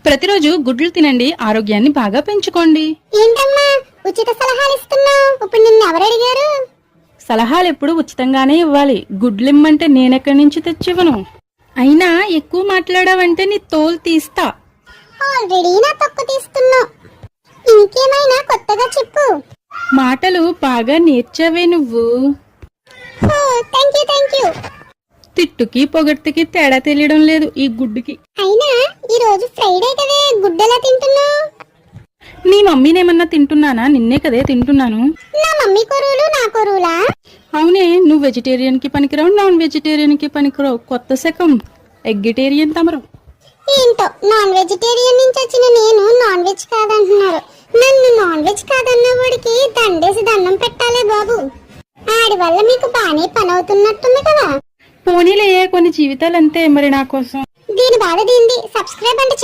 ప్రతిరోజు గుడ్లు తినండి, ఆరోగ్యాన్ని బాగా పెంచుకోండి. ఏంటమ్మా ఉచిత సలహాలు ఇస్తున్నావు? ఇప్పుడు నిన్ను ఎవరు అడిగారు? సలహాలు ఎప్పుడు ఉచితంగానే ఇవ్వాలి. గుడ్లు ఇమ్మంటే నేనెక్కడి నుంచి తెచ్చివ్వను. అయినా ఎక్కువ మాట్లాడావంటే నీ తోలు తీస్తా. ఆల్రెడీ నా తొక్కు తీస్తున్నావు, ఇంకేమైనా కొత్తగా చెప్పు. మాటలు బాగా నేర్చావే నువ్వు. Thank you. తిట్టుకి పొగడ్తకి తేడా తెలియడం లేదు ఈ గుడ్డుకి. అయినా ఈ రోజు ఫ్రైడే కదే, గుడ్డెలా తింటున్నావు? నీ మమ్మీనేమన్నా తింటున్నానా? నిన్నే కదే తింటున్నాను. నా మమ్మీ కొరువులు నా కొరువులా? అవునే, నువ్వు వెజిటేరియన్ కి పనికిరావు, నాన్ వెజిటేరియన్ కి పనికిరావు. కొత్త శకం ఎగ్గిటేరియన్ తమరు. ఏంటో నాన్ వెజిటేరియన్ నుంచి వచ్చిన నేను నాన్ వెజ్ కాదంటున్నారు. నన్ను నాన్ వెజ్ కాదన్న వాడికి దండేసి దండం పెట్టాలే బాబు. ఆడి వల్ల మీకు బానే పని అవుతున్నట్టుంది కదా. పోనీలే, కొన్ని జీవితాలంతే మరి నా కోసం. దీని బాధ దీనిది. సబ్స్క్రైబ్ అంటే